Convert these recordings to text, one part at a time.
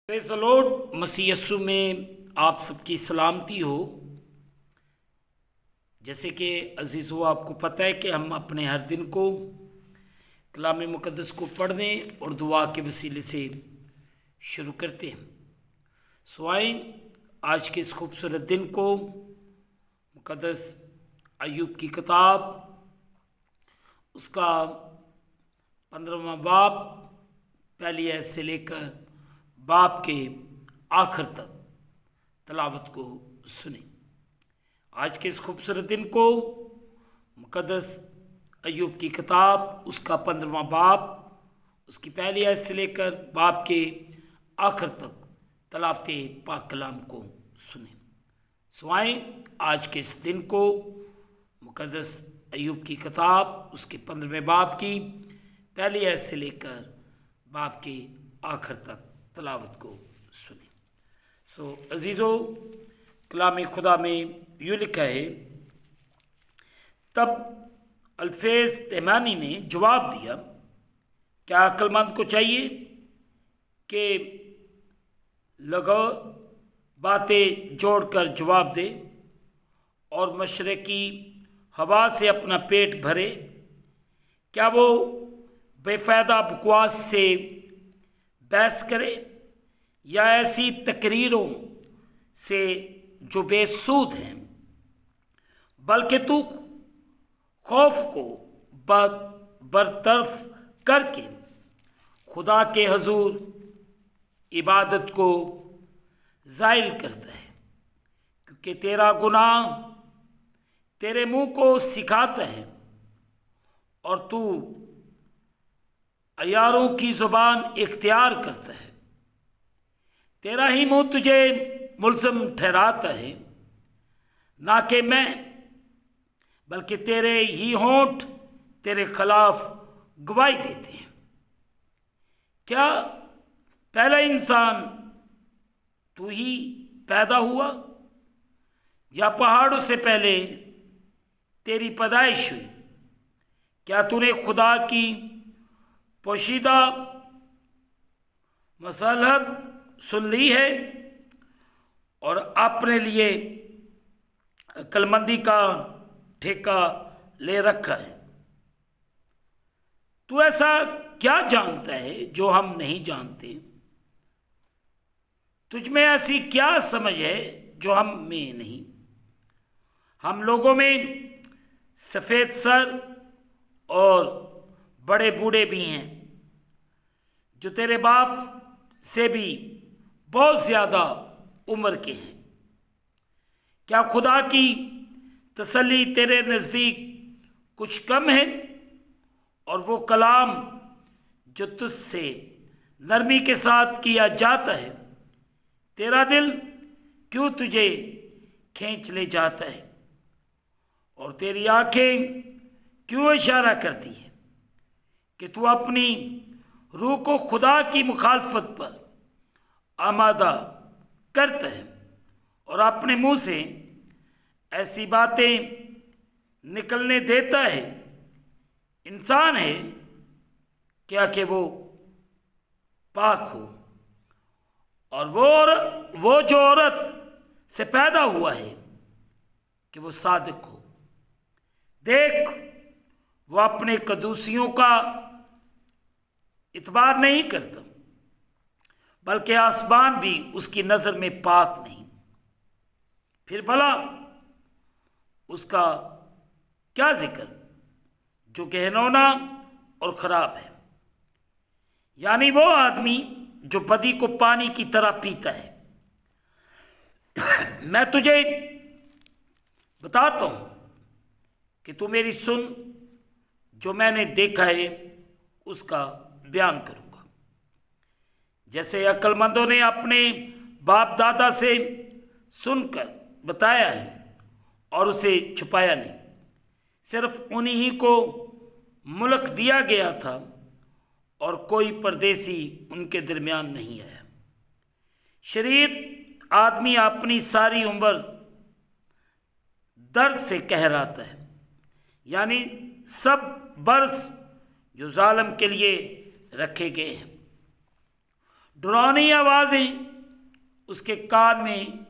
Praise the lord. मसीह यीशु में आप सबकी सलामती हो। जैसे कि अजीज़ों, आपको पता है कि हम अपने हर दिन को कलाम मुक़द्दस को पढ़ने और दुआ के वसीले से शुरू करते हैं। सो आए आज के इस खूबसूरत दिन को मुक़द्दस अय्यूब की किताब उसका 15वां बाब पहली आयत से लेकर बाप के आखिर तक तलावत को सुने। आज के इस खूबसूरत दिन को मुक़द्दस अय्यूब की किताब उसका 15वां बाब उसकी पहली आयत से लेकर बाप के आखिर तक तलावत पाक कलाम को सुने। सो आए आज के इस दिन को मुक़द्दस अय्यूब की किताब उसके 15वें बाब की पहली आयत से लेकर बाप के आखिर तक तलावत को सुने। सो अजीज़ों, कलाम खुदा में यूँ लिखा है, तब अल्फेज तेमानी ने जवाब दिया, क्या अक्लमंद को चाहिए कि लगो बातें जोड़कर जवाब दे और मशरक़ी हवा से अपना पेट भरे? क्या वो बेफ़ायदा बकवास से बहस करे या ऐसी तकरीरों से जो बेसूद हैं? बल्कि तू खौफ को बरतरफ करके खुदा के हजूर इबादत को ज़ाइल करता है, क्योंकि तेरा गुनाह तेरे मुंह को सिखाता है और तू अयारों की ज़ुबान इख्तियार करता है। तेरा ही मुँह तुझे मुल्ज़िम ठहराता है, ना कि मैं, बल्कि तेरे ही होंठ तेरे खिलाफ गवाही देते हैं। क्या पहला इंसान तू ही पैदा हुआ या पहाड़ों से पहले तेरी पैदाइश हुई? क्या तूने खुदा की पोशीदा मसलहत सुन ली है और अपने लिए अक्लमंदी का ठेका ले रखा है? तू ऐसा क्या जानता है जो हम नहीं जानते? तुझ में ऐसी क्या समझ है जो हम में नहीं? हम लोगों में सफ़ेद सर और बड़े बूढ़े भी हैं, जो तेरे बाप से भी बहुत ज़्यादा उम्र के हैं। क्या खुदा की तसल्ली तेरे नज़दीक कुछ कम है? और वो कलाम जो तुझसे नरमी के साथ किया जाता है, तेरा दिल क्यों तुझे खींच ले जाता है और तेरी आंखें क्यों इशारा करती है कि तू अपनी रूह को खुदा की मुखालफत पर आमादा करता है और अपने मुंह से ऐसी बातें निकलने देता है? इंसान है क्या कि वो पाक हो, और वो जो औरत से पैदा हुआ है कि वो सादिक हो। देख, वो अपने कदूसियों का इतबार नहीं करता, बल्कि आसमान भी उसकी नज़र में पाक नहीं। फिर भला उसका क्या जिक्र जो घिनौना और ख़राब है, यानी वो आदमी जो बदी को पानी की तरह पीता है। मैं तुझे बताता हूँ कि तू मेरी सुन, जो मैंने देखा है उसका बयान करूँगा। जैसे अक्लमंदों ने अपने बाप दादा से सुनकर बताया है और उसे छुपाया नहीं, सिर्फ उन्हीं ही को मुल्क दिया गया था और कोई परदेसी उनके दरमियान नहीं आया। शरीर आदमी अपनी सारी उम्र दर्द से कहराता है, यानी सब बरस जो जालिम के लिए रखे गए हैं। डरावनी आवाज़ें उसके कान में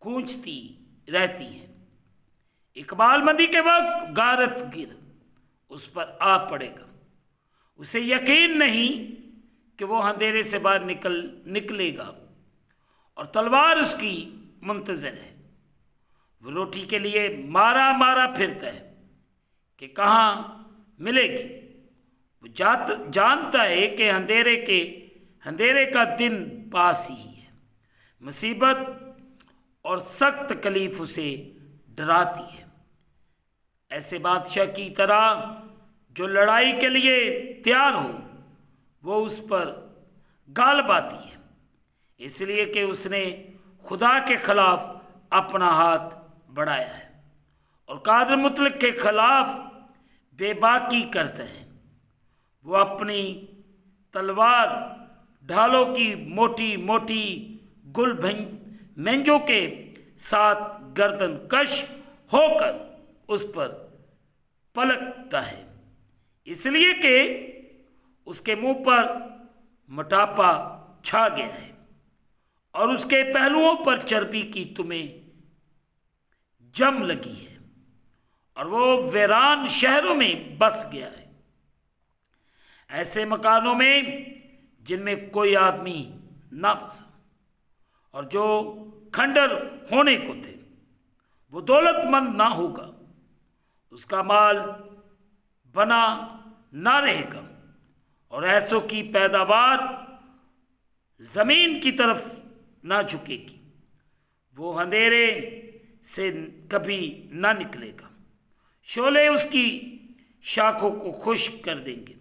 गूंजती रहती हैं। इकबालमंदी के वक्त गारत गिर उस पर आ पड़ेगा। उसे यकीन नहीं कि वो अंधेरे से बाहर निकलेगा और तलवार उसकी मुंतज़िर है। वो रोटी के लिए मारा मारा फिरता है कि कहाँ मिलेगी। वो जानता है कि अंधेरे का दिन पास ही है। मुसीबत और सख्त तकलीफ उसे डराती है। ऐसे बादशाह की तरह जो लड़ाई के लिए तैयार हो, वो उस पर गालिब आती है, इसलिए कि उसने खुदा के खिलाफ अपना हाथ बढ़ाया है और कादिर मुतलक के खिलाफ बेबाकी करते हैं। वो अपनी तलवार ढालों की मोटी मोटी मेंजों के साथ गर्दन कश होकर उस पर पलटता है, इसलिए कि उसके मुंह पर मोटापा छा गया है और उसके पहलुओं पर चर्बी की तुम्हें जम लगी है और वो वीरान शहरों में बस गया है, ऐसे मकानों में जिनमें कोई आदमी ना बसा। और जो खंडर होने को थे वो दौलतमंद ना होगा, उसका माल बना ना रहेगा और ऐसों की पैदावार ज़मीन की तरफ ना झुकेगी। वो अंधेरे से कभी ना निकलेगा। शोले उसकी शाखों को खुश्क कर देंगे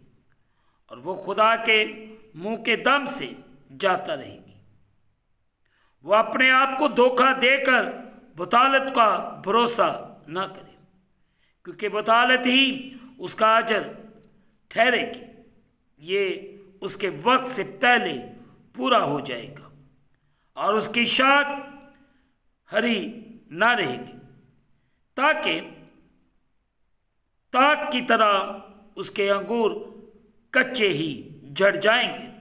और वो खुदा के मुंह के दम से जाता रहेगी। वो अपने आप को धोखा देकर बतालत का भरोसा ना करे, क्योंकि बतालत ही उसका अजर ठहरेगी। ये उसके वक्त से पहले पूरा हो जाएगा और उसकी शाख हरी ना रहेगी, ताकि ताक की तरह उसके अंगूर कच्चे ही झड़ जाएंगे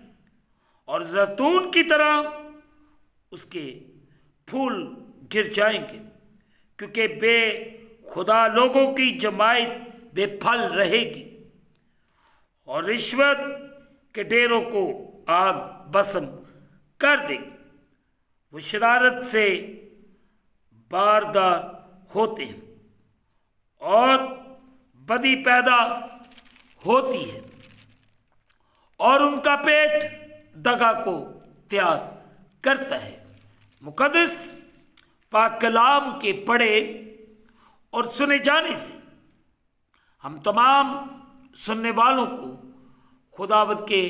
और जैतून की तरह उसके फूल गिर जाएंगे, क्योंकि बेखुदा लोगों की जमायत बेफल रहेगी और रिश्वत के डेरों को आग भस्म कर देगी। वो शरारत से बारदार होते हैं और बदी पैदा होती है और उनका पेट दगा को तैयार करता है। मुकद्दस पाक कलाम के पढ़े और सुने जाने से हम तमाम सुनने वालों को खुदावद के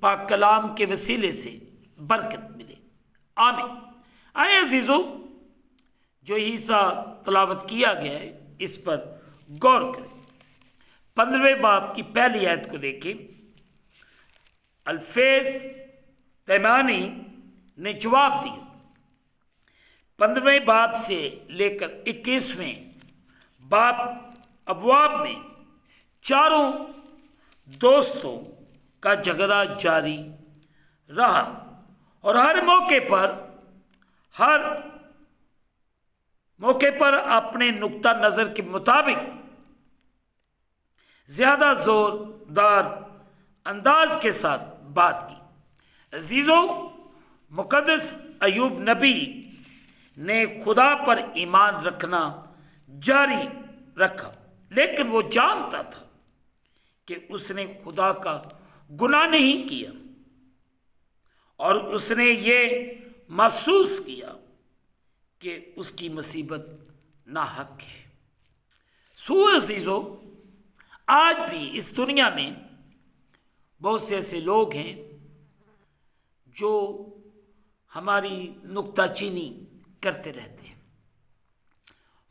पाक कलाम के वसीले से बरकत मिले, आमीन। आए अजीज़ों, जो हिस्सा तलावत किया गया है इस पर गौर करें। 15वें बाब की पहली आयत को देखें। अल्फेज तैमानी ने जवाब दिया। 15वें बाब से लेकर 21वें बाब अबवाब में चारों दोस्तों का झगड़ा जारी रहा और हर मौके पर अपने नुक्ता नज़र के मुताबिक ज़्यादा ज़ोरदार अंदाज के साथ बात की। अजीज़ों, मुकद्दस अयूब नबी ने खुदा पर ईमान रखना जारी रखा, लेकिन वो जानता था कि उसने खुदा का गुनाह नहीं किया और उसने ये महसूस किया कि उसकी मुसीबत नाहक है। अजीज़ों, आज भी इस दुनिया में बहुत से ऐसे लोग हैं जो हमारी नुक्ताचीनी करते रहते हैं,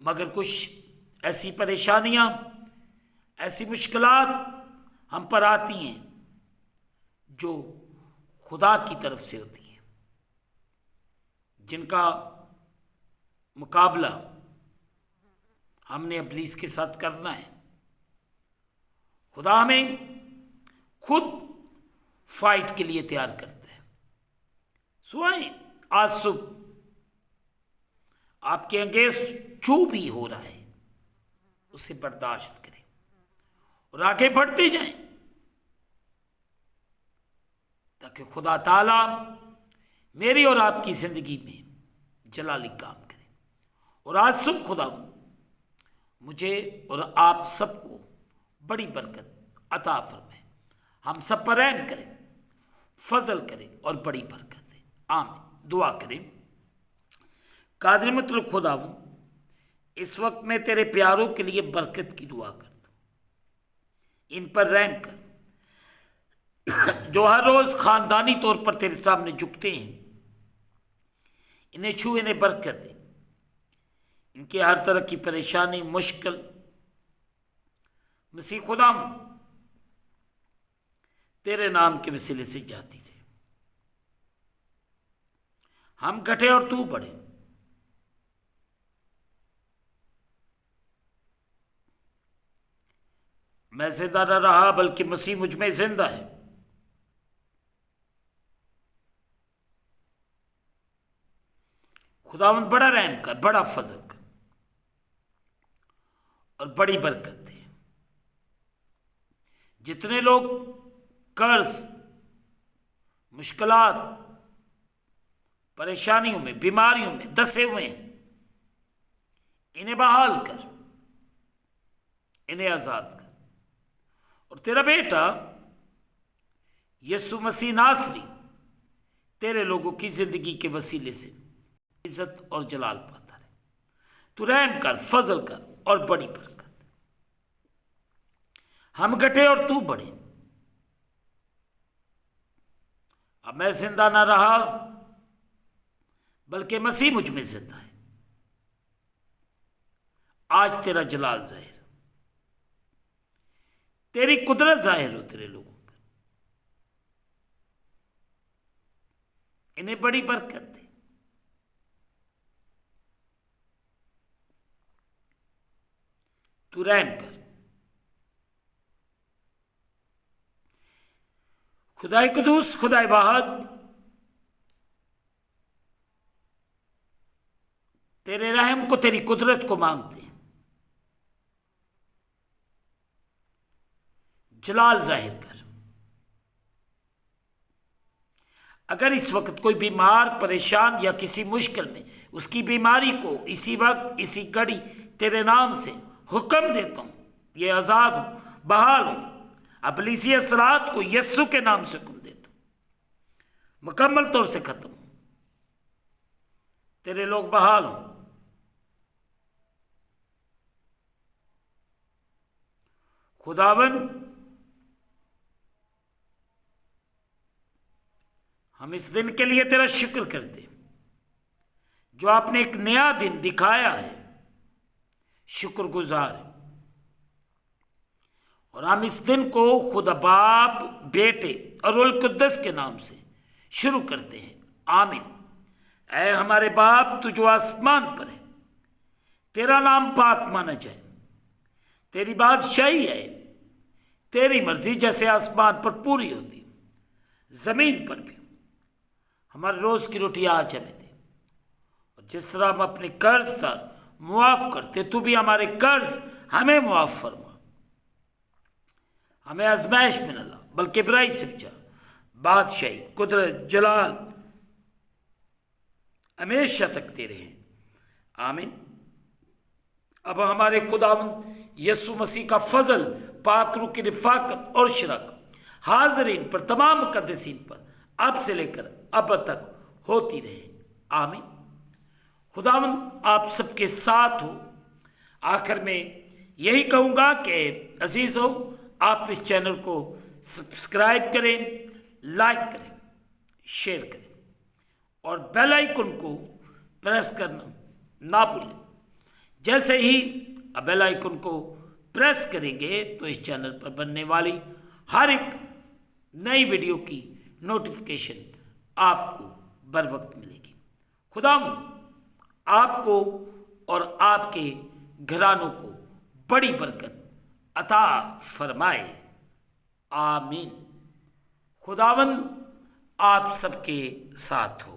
मगर कुछ ऐसी परेशानियां, ऐसी मुश्किलात हम पर आती हैं जो खुदा की तरफ से होती हैं, जिनका मुकाबला हमने इब्लीस के साथ करना है। खुदा हमें खुद फाइट के लिए तैयार करते हैं। सुनाए आज सुबह आपके अगेंस्ट जो भी हो रहा है उसे बर्दाश्त करें और आगे बढ़ते जाएं, ताकि खुदा ताला मेरी और आपकी जिंदगी में जलाली काम करे। और आज सुबह खुदा मुझे और आप सबको बड़ी बरकत अता फरमाए, हम सब पर रहम करें, फजल करें और बड़ी बरकत दे। आमीन। दुआ करें। कादिर मतलब खुदावंद, इस वक्त मैं तेरे प्यारों के लिए बरकत की दुआ करता हूँ, इन पर रहम कर, जो हर रोज खानदानी तौर पर तेरे सामने झुकते हैं, इन्हें छू, इन्हें बरकत दे, इनके हर तरह की परेशानी मुश्किल मसीह खुदावंद तेरे नाम के वसीले से जाती रहे। हम घटे और तू बढ़े। मैं जिंदा न रहा बल्कि मसीह मुझ में जिंदा है। खुदावंद बड़ा रहम कर, बड़ा फजल कर और बड़ी बरकत दे। जितने लोग कर्ज, मुश्किलात, परेशानियों में, बीमारियों में दसे हुए हैं, इन्हें बहाल कर, इन्हें आजाद कर। और तेरा बेटा यीशु मसीह नासरी तेरे लोगों की जिंदगी के वसीले से इज्जत और जलाल पाता रहे। तू रहम कर, फजल कर और बड़ी बरकत। हम घटे और तू बढ़े। अब मैं जिंदा ना रहा बल्कि मसीह मुझ में जिंदा है। आज तेरा जलाल जाहिर, तेरी कुदरत जाहिर हो तेरे लोगों पर, इन्हें बड़ी बरकत दे। तू रहम कर। खुदाए कुदूस, खुदाए वाहद, तेरे रहम को, तेरी कुदरत को मांगते हैं। जलाल जाहिर कर। अगर इस वक्त कोई बीमार, परेशान या किसी मुश्किल में, उसकी बीमारी को इसी वक्त, इसी घड़ी तेरे नाम से हुक्म देता हूं, ये आजाद हूं, बहाल हूं। अबलीसी असरात को यस्सु के नाम से हुक्म देता हूं, मुकम्मल तौर से खत्म हो। तेरे लोग बहाल हों। खुदावन, हम इस दिन के लिए तेरा शुक्र करते हैं जो आपने एक नया दिन दिखाया है। शुक्रगुजार है। और हम इस दिन को खुदा बाप, बेटे और रूह कुद्दस के नाम से शुरू करते हैं। आमीन। ऐ हमारे बाप, तू जो आसमान पर है, तेरा नाम पाक माना जाए। तेरी बादशाही है, तेरी मर्जी जैसे आसमान पर पूरी होती जमीन पर भी। हमारे रोज की रोटी आज हमें दे, और जिस तरह हम अपने कर्जदार मुआफ करते, तू भी हमारे कर्ज हमें मुआफ फरमा। हमें आजमाइश में न ला बल्कि बुराई से बचा। बादशाही, कुदरत, जलाल हमेशा तक तेरे हैं। आमीन। अब हमारे खुदावंद यीशु मसीह का फजल, पाक रूह की रिफाकत और शराकत हाजरीन पर, तमाम मुकद्दसीन पर अब से लेकर अब तक होती रहे। आमीन। खुदावंद आप सबके साथ हो। आखिर में यही कहूँगा कि अजीज़ हो, आप इस चैनल को सब्सक्राइब करें, लाइक करें, शेयर करें और बेल आइकन को प्रेस करना ना भूलें। जैसे ही बेल आइकन को प्रेस करेंगे तो इस चैनल पर बनने वाली हर एक नई वीडियो की नोटिफिकेशन आपको बर वक्त मिलेगी। खुदा आपको और आपके घरानों को बड़ी बरकत अता फरमाए। आमीन। खुदावन आप सबके साथ हो।